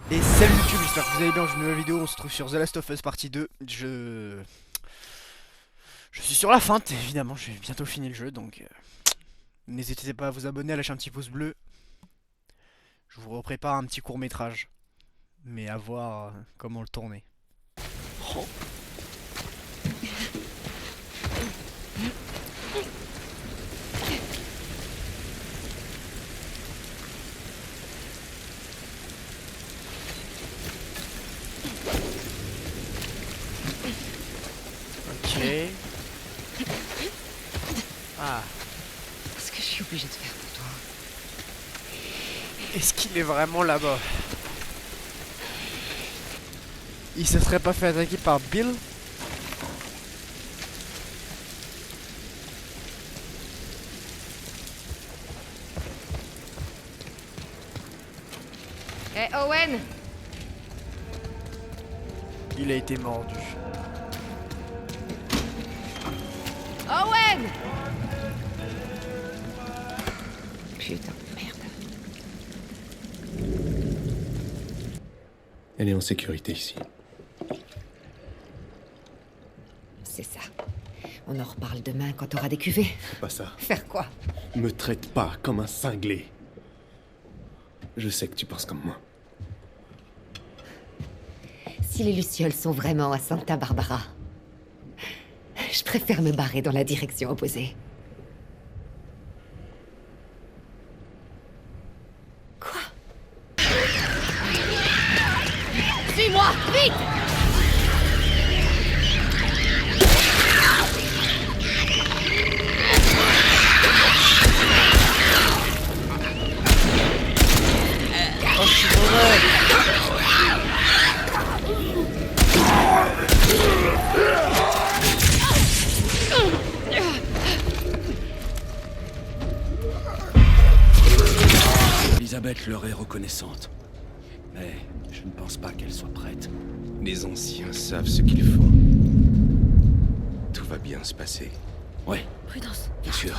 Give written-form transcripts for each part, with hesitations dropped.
Et salut YouTube, j'espère que vous allez bien, je une nouvelle vidéo, on se trouve sur The Last of Us partie 2. Je suis sur la fin, évidemment, j'ai bientôt fini le jeu, donc n'hésitez pas à vous abonner, à lâcher un petit pouce bleu. Je vous prépare un petit court métrage, mais à voir comment le tourner. Ok. Ah, Qu'est-ce que je suis obligée de faire pour toi? est-ce qu'il est vraiment là-bas? Il se serait pas fait attaquer par Bill? Hé, Owen! Il a été mordu. Owen! Putain de merde. Elle est en sécurité ici. C'est ça. On en reparle demain quand t'auras des cuvées. C'est pas ça. Faire quoi? Me traite pas comme un cinglé. Je sais que tu penses comme moi. Si les Lucioles sont vraiment à Santa Barbara, je préfère me barrer dans la direction opposée. Quoi? Suis-moi, vite! Oh, je suis mauvais! Elisabeth leur est reconnaissante. Mais je ne pense pas qu'elle soit prête. Les anciens savent ce qu'ils font. Tout va bien se passer. Ouais, Prudence, bien sûr.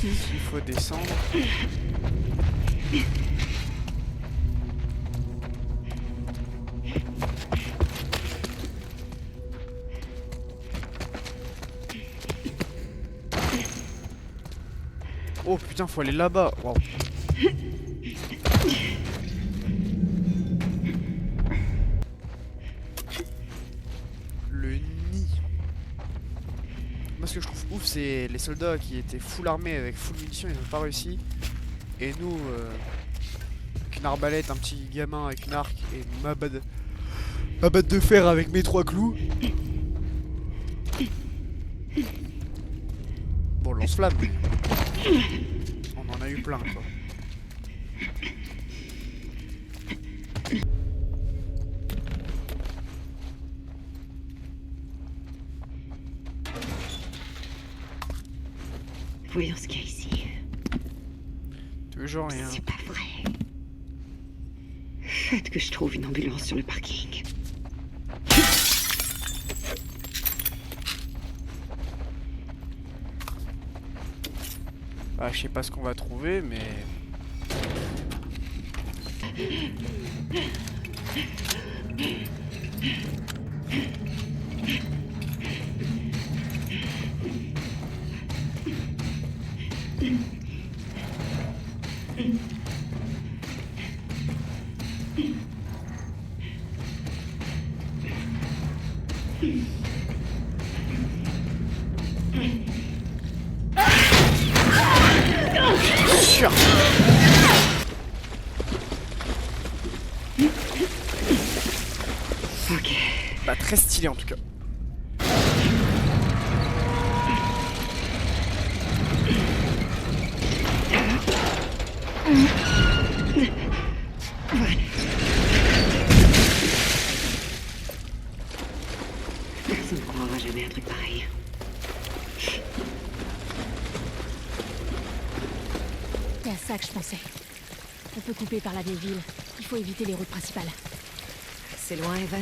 Il faut descendre. Oh putain, faut aller là-bas. Wow. Le nid. Moi, ce que je trouve ouf, c'est les soldats qui étaient full armés avec full munitions, ils ont pas réussi. Et nous, avec une arbalète, un petit gamin avec une arc et ma batte de fer avec mes 3 clous. Bon, lance-flamme, mais on en a eu plein, quoi. Voyons ce qu'il y a ici. Toujours rien. C'est pas vrai. Faites que je trouve une ambulance sur le parking. Ah, je sais pas ce qu'on va trouver, mais... sûr. Ok. Bah très stylé en tout cas. Personne ne croira jamais un truc pareil. C'est à ça que je pensais. On peut couper par la vieille ville. Il faut éviter les routes principales. C'est loin, Evan?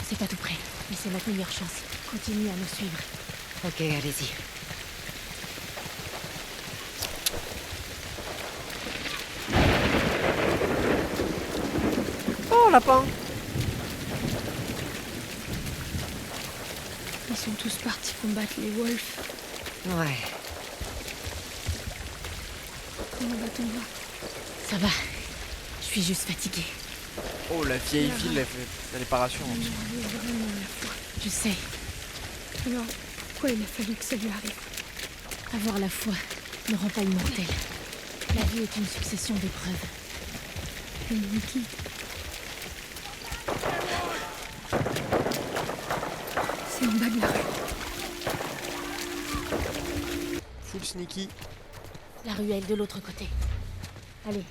C'est pas tout près, mais c'est notre meilleure chance. Continue à nous suivre. Ok, allez-y. Oh lapin. Ils sont tous partis combattre les wolves. Ouais. Comment va-t-on voir? Ça va. Je suis juste fatiguée. Oh la vieille ville, elle est pas rassurante. Je sais. Alors, pourquoi il a fallu que ça lui arrive? Avoir la foi ne rend pas immortel. La vie est une succession d'épreuves. Et Nikki. C'est en bas de la rue. Full sneaky. La ruelle de l'autre côté. Allez.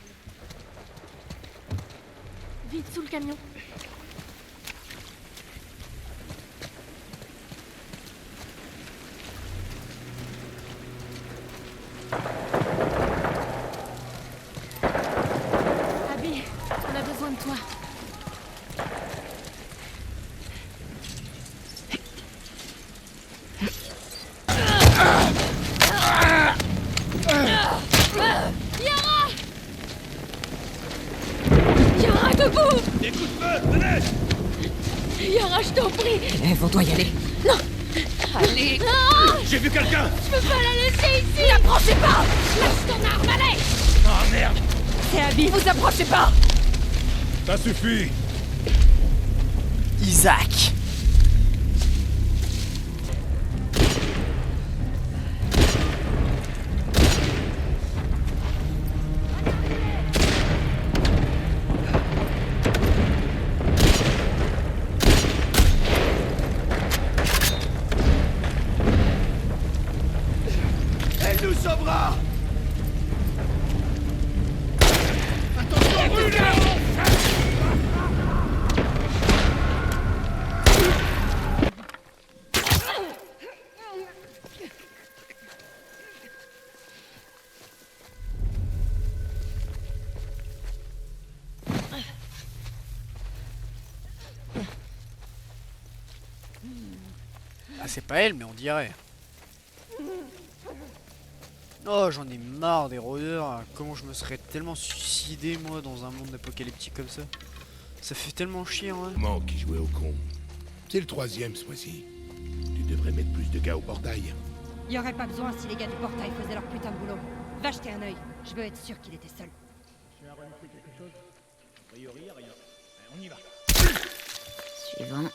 Vite sous le camion. Abby, on a besoin de toi. Yara, debout! Des coups de feu, tenez! Yara, je t'en prie! Eve, on doit y aller. Non! Allez! Non! J'ai vu quelqu'un! Je peux pas la laisser ici! N'approchez pas! Lâche ton arme, allez! Oh merde! C'est Abby, vous approchez pas! Ça suffit! Isaac. Elle nous sauvera! Attention, brûlez! Ah c'est pas elle mais on dirait. Oh j'en ai marre des rôdeurs. Comment je me serais tellement suicidé moi dans un monde apocalyptique comme ça. Ça fait tellement chier hein. Comment qui jouait au con? C'est le troisième ce mois-ci. Tu devrais mettre plus de gars au portail. Y aurait pas besoin si les gars du portail faisaient leur putain de boulot. Va jeter un œil. Je veux être sûr qu'il était seul. Suivant.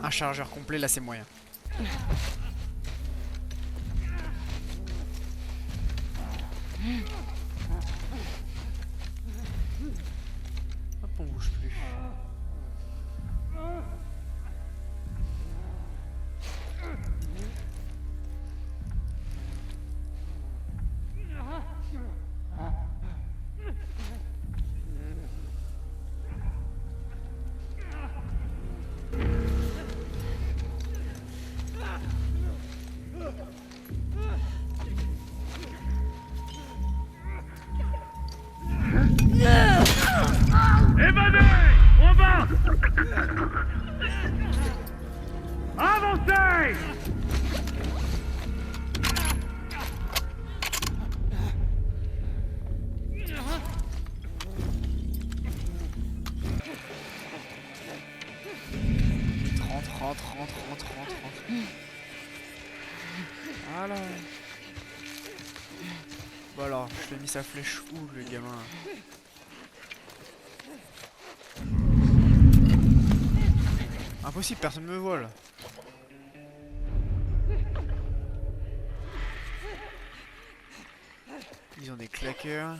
Un chargeur complet là c'est moyen. Hop on bouge plus. Évadez! On va! Avancez! Rentre. Voilà. Bon alors, je lui ai mis sa flèche où le gamin? impossible, personne me voit là. Ils ont des claqueurs.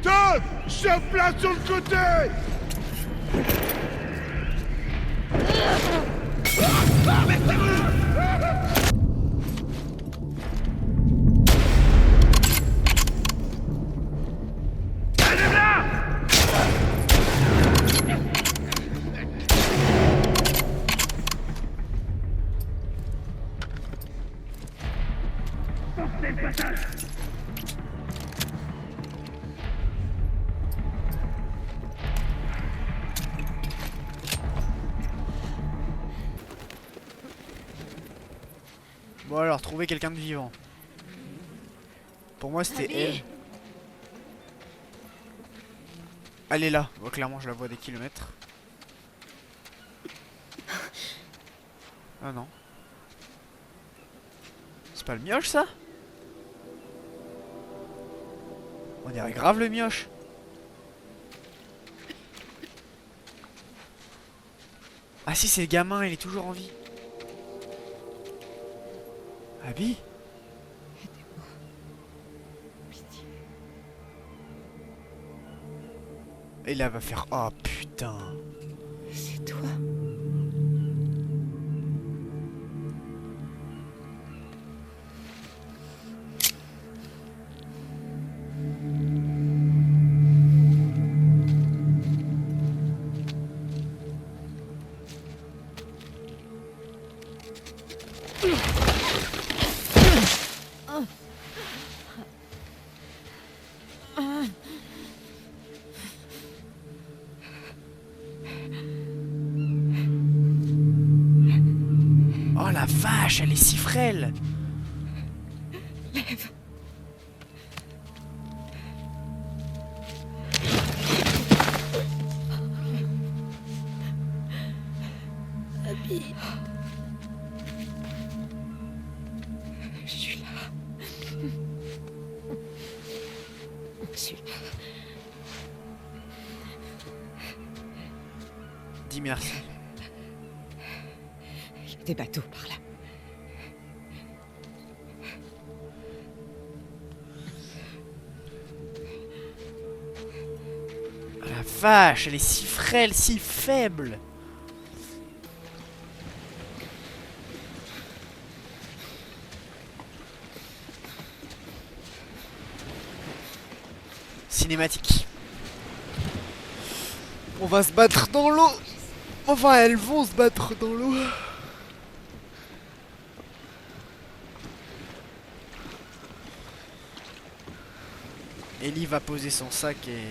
Todd! Je place sur le côté! Bon alors, trouver quelqu'un de vivant. Pour moi c'était elle. Elle est là. Bon, clairement je la vois des kilomètres. Ah non. C'est pas le mioche ça? On dirait grave le mioche. Ah si, c'est le gamin, il est toujours en vie. Abby? Aidez-moi. Pitié. Et là, elle va faire... Oh putain. C'est toi. Oh la vache, elle est si frêle. Lève. Abby. Je suis là. Je suis là. Dis merci. Il y a des bateaux par là. Oh la vache, elle est si frêle, si faible. Cinématique. On va se battre dans l'eau. Enfin, elles vont se battre dans l'eau. Ellie va poser son sac et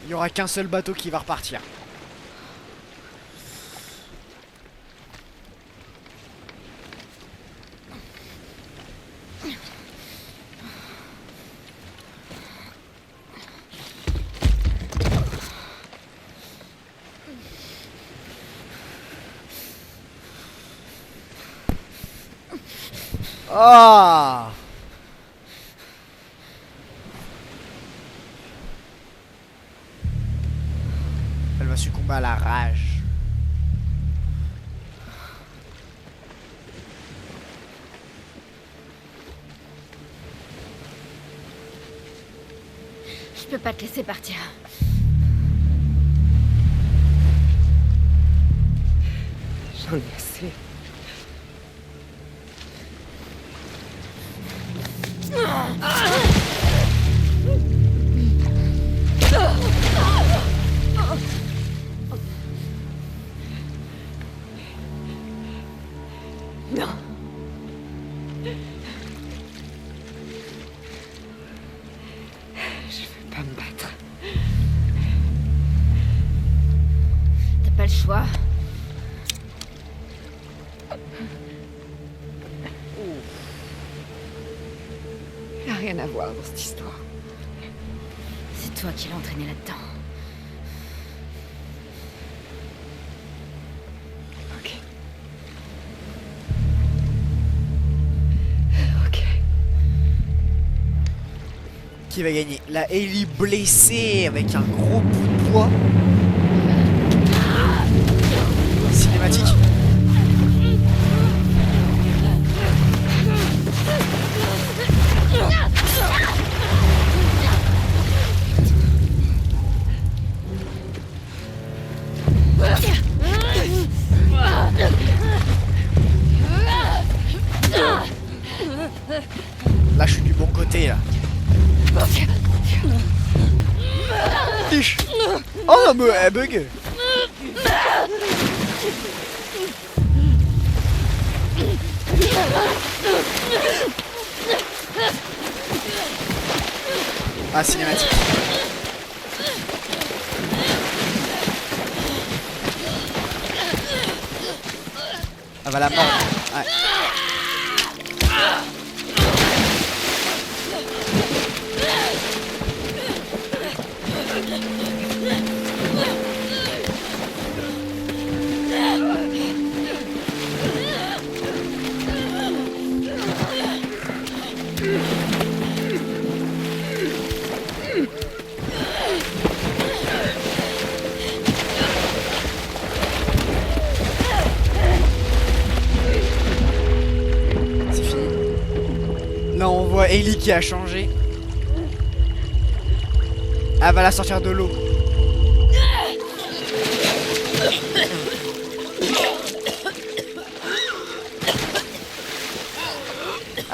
il n'y aura qu'un seul bateau qui va repartir. Ah! Elle va succomber à la rage. Je peux pas te laisser partir. J'en ai assez. Non. Je veux pas me battre. T'as pas le choix. Il n'y a rien à voir dans cette histoire. C'est toi qui l'as entraîné là-dedans. Qui va gagner? La Ellie blessée avec un gros bout de bois. Cinématique. Là, je suis du bon côté, là. Tiche. Oh non, mais elle bug. Ah, cinématique. Elle va la mordre. Ouais. C'est fini. Là on voit Ellie qui a changé. Elle va la sortir de l'eau.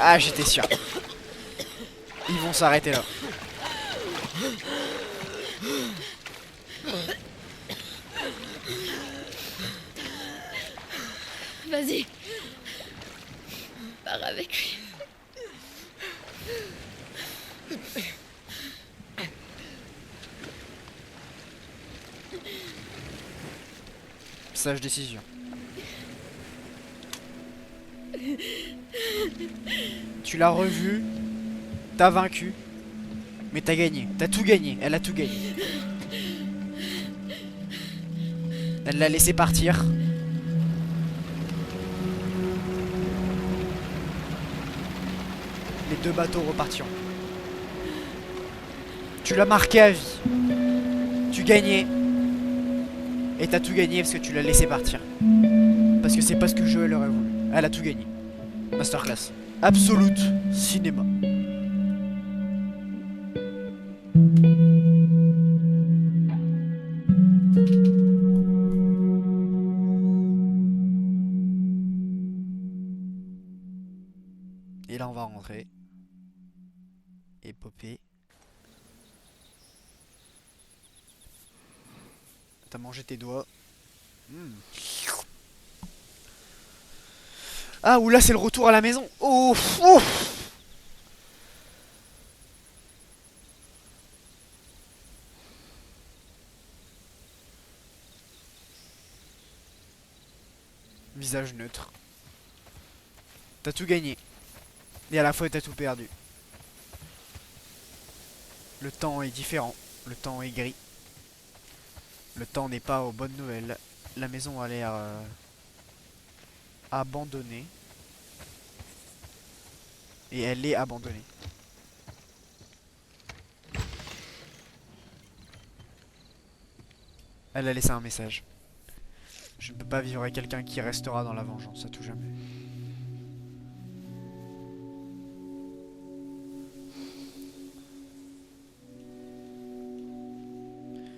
Ah, j'étais sûr. Ils vont s'arrêter là. Vas-y. Pars avec lui. Sage décision. Tu l'as revu, t'as vaincu, mais t'as gagné, t'as tout gagné, elle a tout gagné. Elle l'a laissé partir. Les deux bateaux repartiront. Tu l'as marqué à vie. Tu gagnais. Et t'as tout gagné parce que tu l'as laissé partir. Parce que c'est pas ce que Joël aurait voulu. Elle a tout gagné. Masterclass. Absolute cinéma. Et là on va rentrer. Épopée. T'as mangé tes doigts. Ah, ou là c'est le retour à la maison. Oh, oh. Visage neutre. T'as tout gagné. Et à la fois t'as tout perdu. Le temps est différent. Le temps est gris. Le temps n'est pas aux bonnes nouvelles. La maison a l'air abandonnée. Et elle est abandonnée. Elle a laissé un message. Je ne peux pas vivre avec quelqu'un qui restera dans la vengeance à tout jamais.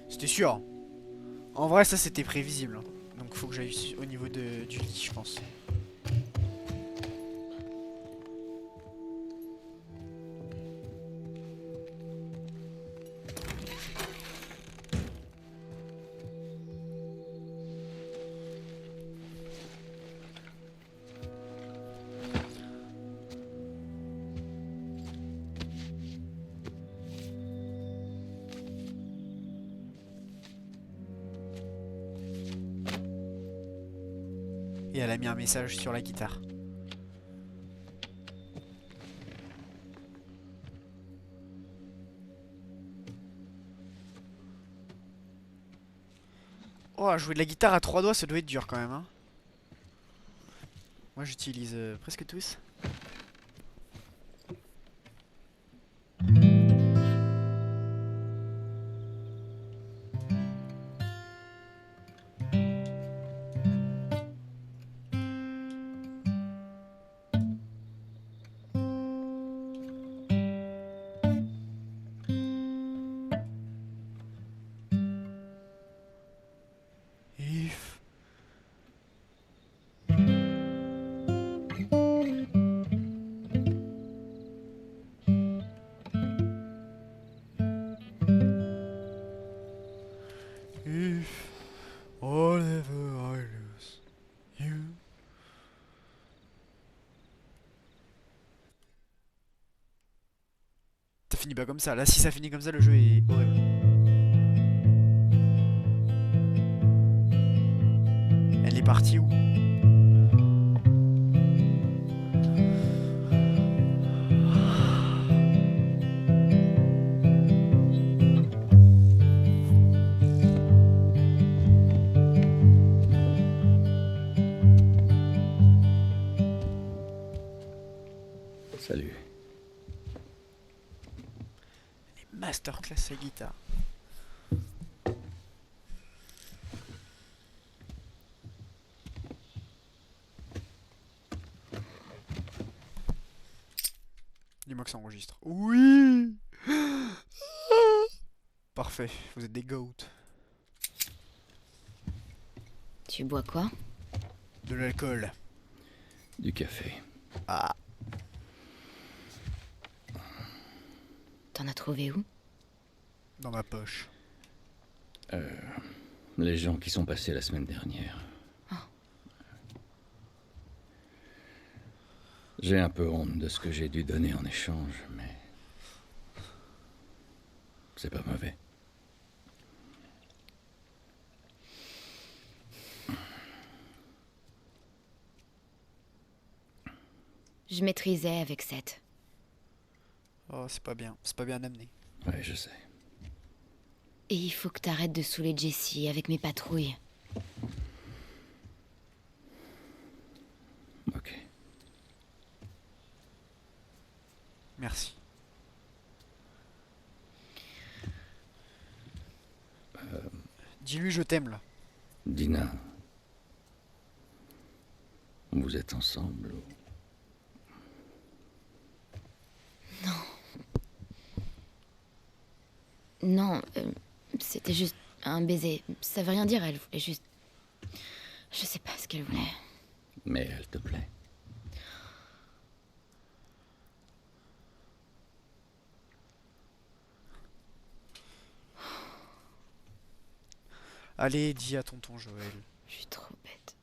C'était sûr. En vrai, ça c'était prévisible. Donc faut que j'aille au niveau du lit, je pense. Et elle a mis un message sur la guitare. Oh, jouer de la guitare à 3 doigts, ça doit être dur quand même, hein. Moi j'utilise presque tous. finit pas comme ça. Là, si ça finit comme ça, le jeu est horrible. Elle est partie où? Salut. Masterclass à guitare. Dis-moi que ça enregistre. Oui. Parfait, vous êtes des goats. Tu bois quoi? De l'alcool. Du café. Ah. T'en as trouvé où? Dans ma poche. Les gens qui sont passés la semaine dernière. Oh. J'ai un peu honte de ce que j'ai dû donner en échange, mais... c'est pas mauvais. Je maîtrisais avec Seth. Oh, c'est pas bien amené. Ouais, je sais. Et il faut que t'arrêtes de saouler Jessie avec mes patrouilles. Ok. Merci. Dis-lui je t'aime là. Dina... vous êtes ensemble ou... Non, c'était juste un baiser. Ça veut rien dire, elle voulait juste... Je sais pas ce qu'elle voulait. Mais elle te plaît. Allez, dis à tonton Joël. Je suis trop bête.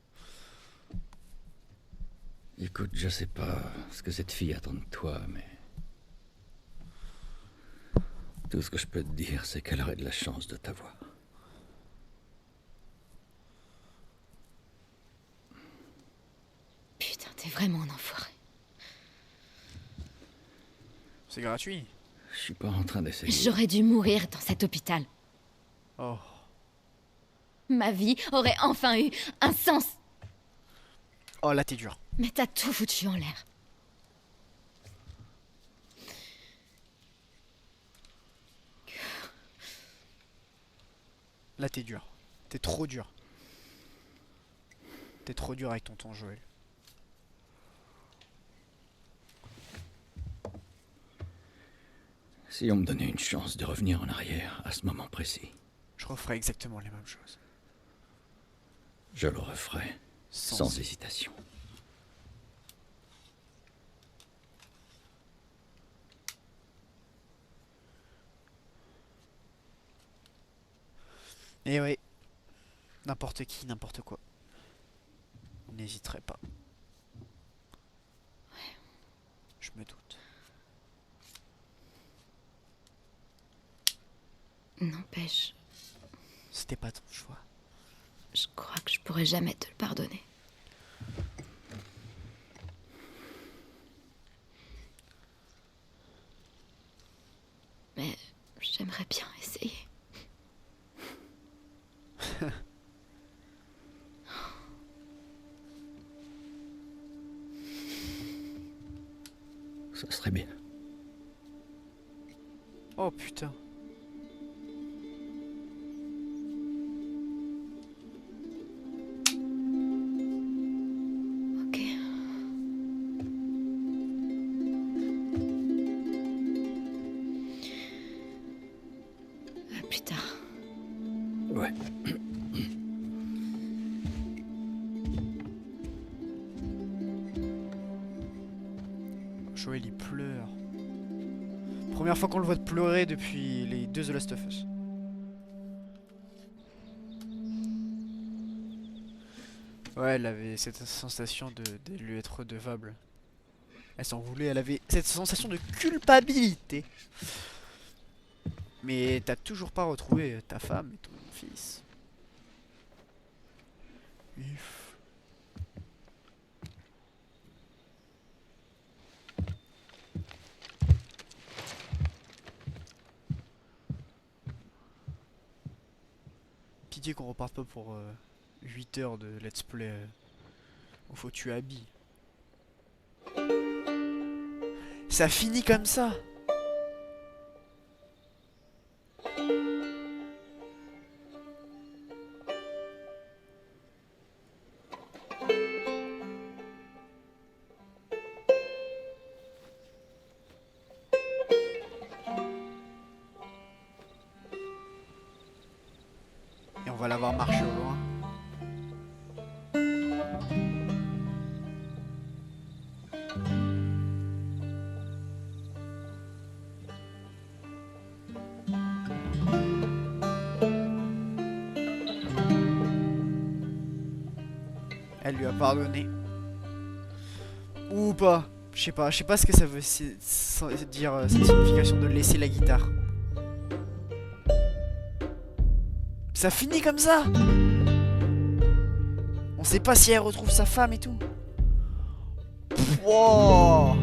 Écoute, je sais pas ce que cette fille attend de toi, mais... tout ce que je peux te dire, c'est qu'elle aurait de la chance de t'avoir. Putain, t'es vraiment un enfoiré. C'est gratuit. Je suis pas en train d'essayer. J'aurais dû mourir dans cet hôpital. Oh. Ma vie aurait enfin eu un sens. Oh là t'es dur. Mais t'as tout foutu en l'air. Là t'es dur. T'es trop dur. T'es trop dur avec tonton Joël. Si on me donnait une chance de revenir en arrière à ce moment précis, Je referais exactement les mêmes choses. je le referais sans hésitation. Et oui. N'importe qui, n'importe quoi. On n'hésiterait pas. Je me doute. N'empêche, C'était pas ton choix. je crois que je pourrais jamais te le pardonner. Mais j'aimerais bien essayer. Ça serait bien. Oh putain. Ok. À plus tard. Ouais. Joël il pleure. Première fois qu'on le voit pleurer depuis les deux The Last of Us. Ouais, elle avait cette sensation de lui être redevable. Elle s'en voulait, elle avait cette sensation de culpabilité. Mais t'as toujours pas retrouvé ta femme et ton fils. Ouf. Pitié qu'on reparte pas pour 8 heures de let's play. Faut tuer Abby. Ça finit comme ça. Et on va la voir marcher au loin. Elle lui a pardonné. Ou pas. Je sais pas ce que ça veut dire cette signification de laisser la guitare. Ça finit comme ça. On sait pas si elle retrouve sa femme et tout. Wow.